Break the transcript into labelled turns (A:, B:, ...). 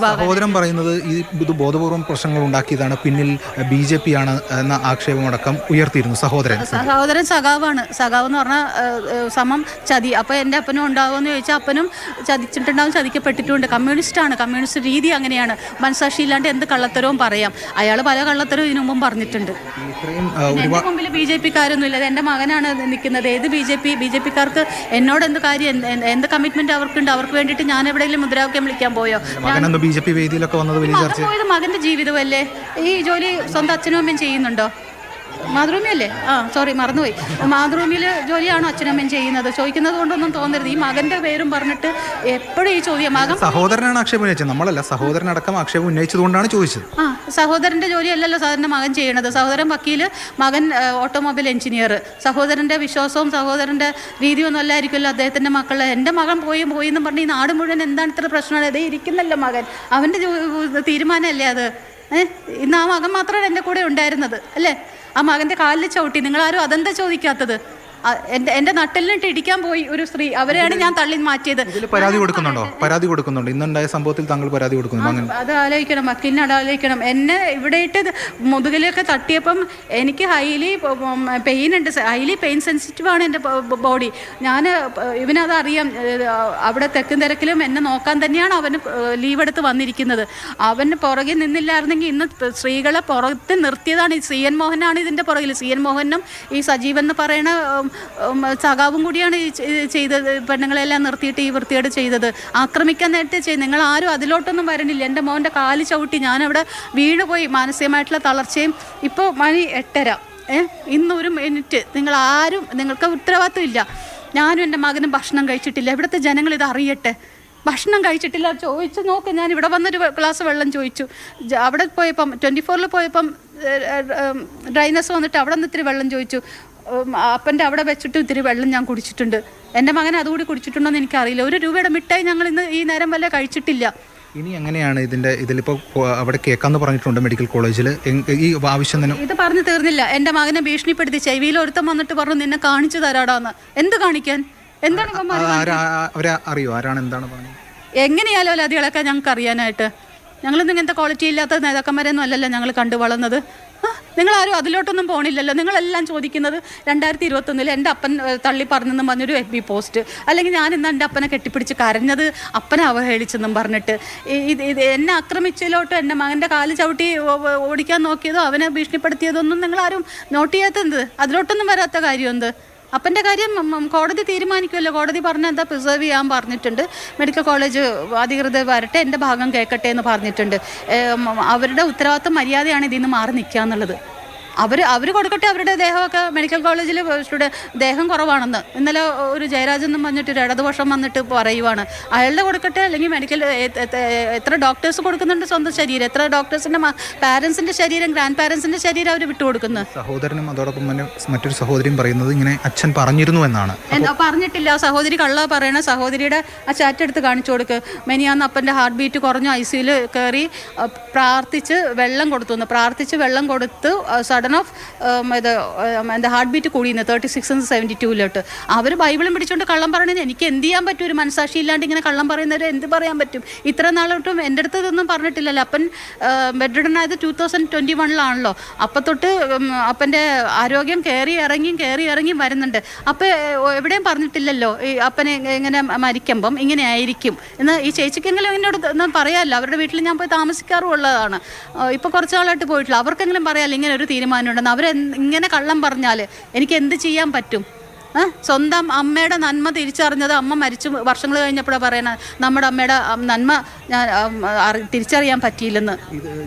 A: സഹോദരൻ പറയുന്നത് ഇത് ബോധപൂർവം പ്രശ്നങ്ങൾ ഉണ്ടാക്കിയതാണ്, പിന്നിൽ BJP ആണ് എന്ന ആക്ഷേപമടക്കം ഉയർത്തിയിരുന്നു സഹോദരൻ.
B: സഖാവാണ്. സഖാവ് എന്ന് പറഞ്ഞാൽ സമം ചതി. അപ്പോൾ എൻ്റെ അപ്പനും ഉണ്ടാകുമെന്ന് ചോദിച്ചാൽ അപ്പനും ചതിച്ചിട്ടുണ്ടാവും, ചതിക്കപ്പെട്ടിട്ടുണ്ട്. കമ്മ്യൂണിസ്റ്റാണ്. കമ്മ്യൂണിസ്റ്റ് രീതി അങ്ങനെയാണ്. മനസാക്ഷി ഇല്ലാണ്ട് എന്ത് കള്ളത്തരവും പറയാം. അയാൾ പല കള്ളത്തരവും ഇതിനു മുമ്പും പറഞ്ഞിട്ടുണ്ട്. എൻ്റെ മുമ്പിൽ BJP-ക്കാരൊന്നുമില്ല. എൻ്റെ മകനാണ് നിൽക്കുന്നത്. ഏത് BJP-ക്കാർക്ക് എന്നോട് എന്ത് കാര്യം, എന്ത് കമ്മിറ്റ്മെൻറ്റ് അവർക്കുണ്ട്? അവർക്ക് വേണ്ടിയിട്ട് ഞാൻ എവിടെയെങ്കിലും മുദ്രാവാക്യം വിളിക്കാൻ പോയോ?
A: BJP വേദിയിലൊക്കെ വന്നത് വലിയ ചർച്ച.
B: മകന്റെ ജീവിതമല്ലേ ഈ ജോലി? സ്വന്തം അച്ഛനും അമ്മയും ചെയ്യുന്നുണ്ടോ? മാതൃഭൂമിയല്ലേ? സോറി, മറന്നുപോയി. മാതൃഭൂമിയിൽ ജോലിയാണോ അച്ഛനും അമ്മയും ചെയ്യുന്നത്? ചോദിക്കുന്നത് കൊണ്ടൊന്നും തോന്നരുത്. ഈ മകന്റെ പേരും പറഞ്ഞിട്ട് എപ്പോഴും ഈ ചോദ്യം. മകൻ
A: സഹോദരനാണ് ആക്ഷേപം ഉന്നയിച്ചത്, നമ്മളല്ല. സഹോദരനടക്കം ആക്ഷേപം ഉന്നയിച്ചതുകൊണ്ടാണ് ചോദിച്ചത്.
B: സഹോദരന്റെ ജോലിയല്ലല്ലോ സാധാരണ മകൻ ചെയ്യണത്. സഹോദരൻ വക്കീല്, മകൻ ഓട്ടോമൊബൈൽ എഞ്ചിനീയർ. സഹോദരന്റെ വിശ്വാസവും സഹോദരന്റെ രീതിയൊന്നും അല്ലായിരിക്കുമല്ലോ അദ്ദേഹത്തിന്റെ മക്കളെ. എൻ്റെ മകൻ പോയി എന്ന് പറഞ്ഞ് ഈ നാട് മുഴുവൻ എന്താണ് ഇത്ര പ്രശ്നമാണ്? അതേ ഇരിക്കുന്നല്ലോ മകൻ, അവന്റെ തീരുമാനമല്ലേ അത്. ഇന്ന് ആ മകൻ മാത്രമാണ് എൻ്റെ കൂടെ ഉണ്ടായിരുന്നത് അല്ലേ? ആ മകൻ്റെ കാലിൽ ചവിട്ടി. നിങ്ങളാരും അതെന്താ ചോദിക്കാത്തത്? എൻ്റെ നട്ടലിനിട്ട് ഇടിക്കാൻ പോയി ഒരു സ്ത്രീ, അവരെയാണ് ഞാൻ തള്ളി മാറ്റിയത്.
A: പരാതി കൊടുക്കുന്നുണ്ടോ? ഇന്നുണ്ടായ സംഭവത്തിൽ താങ്കൾ പരാതി കൊടുക്കുന്നുണ്ടോ?
B: അത് ആലോചിക്കണം, വക്കീലിനോട് ആലോചിക്കണം. എന്നെ ഇവിടെ ഇട്ട് മുതുകിലൊക്കെ തട്ടിയപ്പം എനിക്ക് ഹൈലി പെയിൻ ഉണ്ട്. ഹൈലി പെയിൻ സെൻസിറ്റീവ് ആണ് എൻ്റെ ബോഡി. ഇവനത് അറിയാം. അവിടെ തെക്കും തിരക്കിലും എന്നെ നോക്കാൻ തന്നെയാണ് അവന് ലീവ് എടുത്ത് വന്നിരിക്കുന്നത്. അവന് പുറകെ നിന്നില്ലായിരുന്നെങ്കിൽ ഇന്ന് സ്ത്രീകളെ പുറത്ത് നിർത്തിയതാണ്. ഈ CN മോഹനാണ് ഇതിൻ്റെ പുറകിൽ. CN മോഹനും ഈ സജീവൻ എന്ന് പറയുന്ന സഖാവും കൂടിയാണ് ചെയ്തത്. പെണ്ണുങ്ങളെല്ലാം നിർത്തിയിട്ട് ഈ വൃത്തിയോട് ചെയ്തത്. ആക്രമിക്കാൻ നേരത്തെ ചെയ്ത് നിങ്ങൾ ആരും അതിലോട്ടൊന്നും വരണില്ല. എൻ്റെ മോൻ്റെ കാല് ചവിട്ടി ഞാനവിടെ വീണുപോയി. മാനസികമായിട്ടുള്ള തളർച്ചയും. ഇപ്പോൾ മണി 8:30. ഇന്നൊരു മിനിറ്റ് നിങ്ങൾക്ക് ഉത്തരവാദിത്വം ഇല്ല. ഞാനും എൻ്റെ മകനും ഭക്ഷണം കഴിച്ചിട്ടില്ല. ഇവിടുത്തെ ജനങ്ങൾ ഇത് അറിയട്ടെ. ഭക്ഷണം കഴിച്ചിട്ടില്ല. ചോദിച്ചു നോക്ക്. ഞാൻ ഇവിടെ വന്നൊരു ഗ്ലാസ് വെള്ളം ചോദിച്ചു. അവിടെ പോയപ്പം 24-ൽ പോയപ്പം ഡ്രൈനസ് വന്നിട്ട് അവിടെ നിന്ന് ഇത്തിരി വെള്ളം ചോദിച്ചു. അപ്പൻ്റെ അവിടെ വെച്ചിട്ട് ഇത്തിരി വെള്ളം ഞാൻ കുടിച്ചിട്ടുണ്ട്. എൻ്റെ മകൻ അതുകൂടി കുടിച്ചിട്ടുണ്ടോ എന്ന് എനിക്കറിയില്ല. 1 രൂപയുടെ മിഠായി ഞങ്ങൾ ഇന്ന് ഈ നേരം വല്ല കഴിച്ചിട്ടില്ല.
A: ഇനി എങ്ങനെയാണ് ഇതിലിപ്പോൾ അവിടെ കേൾക്കാമെന്ന് പറഞ്ഞിട്ടുണ്ട് മെഡിക്കൽ കോളേജിൽ. ഈ ആവശ്യം തന്നെ
B: ഇത് പറഞ്ഞു തീർന്നില്ല. എൻ്റെ മകനെ ഭീഷണിപ്പെടുത്തി. ചെവിയിൽ ഒരുത്തം വന്നിട്ട് പറഞ്ഞു നിന്നെ കാണിച്ചു തരാടാന്ന്. എന്ത് കാണിക്കാൻ? എന്താണ്
A: അറിയോ? ആരാണ്, എന്താണ് പറഞ്ഞത്?
B: എങ്ങനെയാലോ അതികളൊക്കെ ഞങ്ങൾക്ക് അറിയാനായിട്ട്. ഞങ്ങളൊന്നും ഇങ്ങനത്തെ ക്വാളിറ്റി ഇല്ലാത്ത നേതാക്കന്മാരൊന്നും അല്ലല്ലോ ഞങ്ങൾ കണ്ടു വളർന്നത്. നിങ്ങളാരും അതിലോട്ടൊന്നും പോകണില്ലല്ലോ. നിങ്ങളെല്ലാം ചോദിക്കുന്നത് 2021 എൻ്റെ അപ്പൻ തള്ളി പറഞ്ഞെന്നും പറഞ്ഞൊരു FB പോസ്റ്റ്, അല്ലെങ്കിൽ ഞാൻ ഇന്ന് എൻ്റെ അപ്പനെ കെട്ടിപ്പിടിച്ച് കരഞ്ഞത് അപ്പനെ അവഹേളിച്ചെന്നും പറഞ്ഞിട്ട് ഇത് എന്നെ ആക്രമിച്ചതിലോട്ട് എൻ്റെ മകൻ്റെ കാല് ചവിട്ടി ഓടിക്കാൻ നോക്കിയതോ അവനെ ഭീഷണിപ്പെടുത്തിയതൊന്നും നിങ്ങളാരും നോട്ട് ചെയ്യാത്തത്. അതിലോട്ടൊന്നും വരാത്ത കാര്യം എന്ത്? അപ്പൻ്റെ കാര്യം കോടതി തീരുമാനിക്കുമല്ലോ. കോടതി പറഞ്ഞാൽ എന്താ പ്രിസർവ് ചെയ്യാൻ പറഞ്ഞിട്ടുണ്ട്. മെഡിക്കൽ കോളേജ് അധികൃതർ വരട്ടെ, എൻ്റെ ഭാഗം കേൾക്കട്ടെ എന്ന് പറഞ്ഞിട്ടുണ്ട്. അവരുടെ ഉത്തരവാദിത്വം മര്യാദയാണ് ഇതിൽ നിന്ന് മാറി നിൽക്കുക എന്നുള്ളത്. അവർ കൊടുക്കട്ടെ. അവരുടെ ദേഹമൊക്കെ മെഡിക്കൽ കോളേജിൽ ദേഹം കുറവാണെന്ന് ഇന്നലെ ഒരു ജയരാജൻ എന്നും പറഞ്ഞിട്ട് ഒരു ഇടതുപക്ഷം വന്നിട്ട് പറയുവാണ്. അയാളുടെ കൊടുക്കട്ടെ. അല്ലെങ്കിൽ മെഡിക്കൽ എത്ര ഡോക്ടേഴ്സ് കൊടുക്കുന്നുണ്ട് സ്വന്തം ശരീരം? എത്ര ഡോക്ടേഴ്സിൻ്റെ പാരൻസിൻ്റെ ശരീരം, ഗ്രാൻഡ് പാരൻസിൻ്റെ ശരീരം അവർ വിട്ടുകൊടുക്കുന്നു.
A: സഹോദരനും അതോടൊപ്പം തന്നെ മറ്റൊരു സഹോദരിയും പറയുന്നത് ഇങ്ങനെ അച്ഛൻ പറഞ്ഞിരുന്നു എന്നാണ്.
B: പറഞ്ഞിട്ടില്ല. സഹോദരി കള്ള പറയണ. സഹോദരിയുടെ ആ ചാറ്റ് എടുത്ത് കാണിച്ചു കൊടുക്ക്. മെനിയാന്ന് അപ്പൻ്റെ ഹാർട്ട് ബീറ്റ് കുറഞ്ഞു. ICUയിൽ കയറി പ്രാർത്ഥിച്ച് വെള്ളം കൊടുത്തു. ഓഫ് എന്താ ഹാർട്ട് ബീറ്റ് കൂടിയെന്ന് 36 and 72 അവർ ബൈബിളും പിടിച്ചുകൊണ്ട് കള്ളം പറയുന്നത് എനിക്ക് എന്ത് ചെയ്യാൻ പറ്റും? ഒരു മനസാക്ഷി ഇല്ലാണ്ട് ഇങ്ങനെ കള്ളം പറയുന്നവരെ എന്ത് പറയാൻ പറ്റും? ഇത്ര നാളോട്ടും എൻ്റെ അടുത്ത് ഇതൊന്നും പറഞ്ഞിട്ടില്ലല്ലോ. അപ്പൻ ബെഡ്രിഡനായത് 2021 അപ്പം തൊട്ട് അപ്പൻ്റെ ആരോഗ്യം കയറി ഇറങ്ങി വരുന്നുണ്ട്. അപ്പം എവിടെയും പറഞ്ഞിട്ടില്ലല്ലോ ഈ അപ്പനെ ഇങ്ങനെ മരിക്കുമ്പം ഇങ്ങനെ ആയിരിക്കും എന്ന്. ഈ ചേച്ചിക്കെങ്കിലും എന്നോട് ഒന്നും പറയാമല്ലോ. അവരുടെ വീട്ടിൽ ഞാൻ പോയി താമസിക്കാറുള്ളതാണ്. ഇപ്പോൾ കുറച്ച് നാളായിട്ട് പോയിട്ടില്ല. അവർക്കെങ്കിലും പറയാമല്ലോ ഇങ്ങനെ ഒരു തീരുമാനം ഉണ്ടെന്ന്. അവരിങ്ങനെ കള്ളം പറഞ്ഞാൽ എനിക്ക് എന്ത് ചെയ്യാൻ പറ്റും? സ്വന്തം അമ്മയുടെ നന്മ തിരിച്ചറിഞ്ഞത് അമ്മ മരിച്ചു വർഷങ്ങൾ കഴിഞ്ഞപ്പോഴാണ് പറയണത് നമ്മുടെ അമ്മയുടെ നന്മ ഞാൻ തിരിച്ചറിയാൻ പറ്റിയില്ലെന്ന്.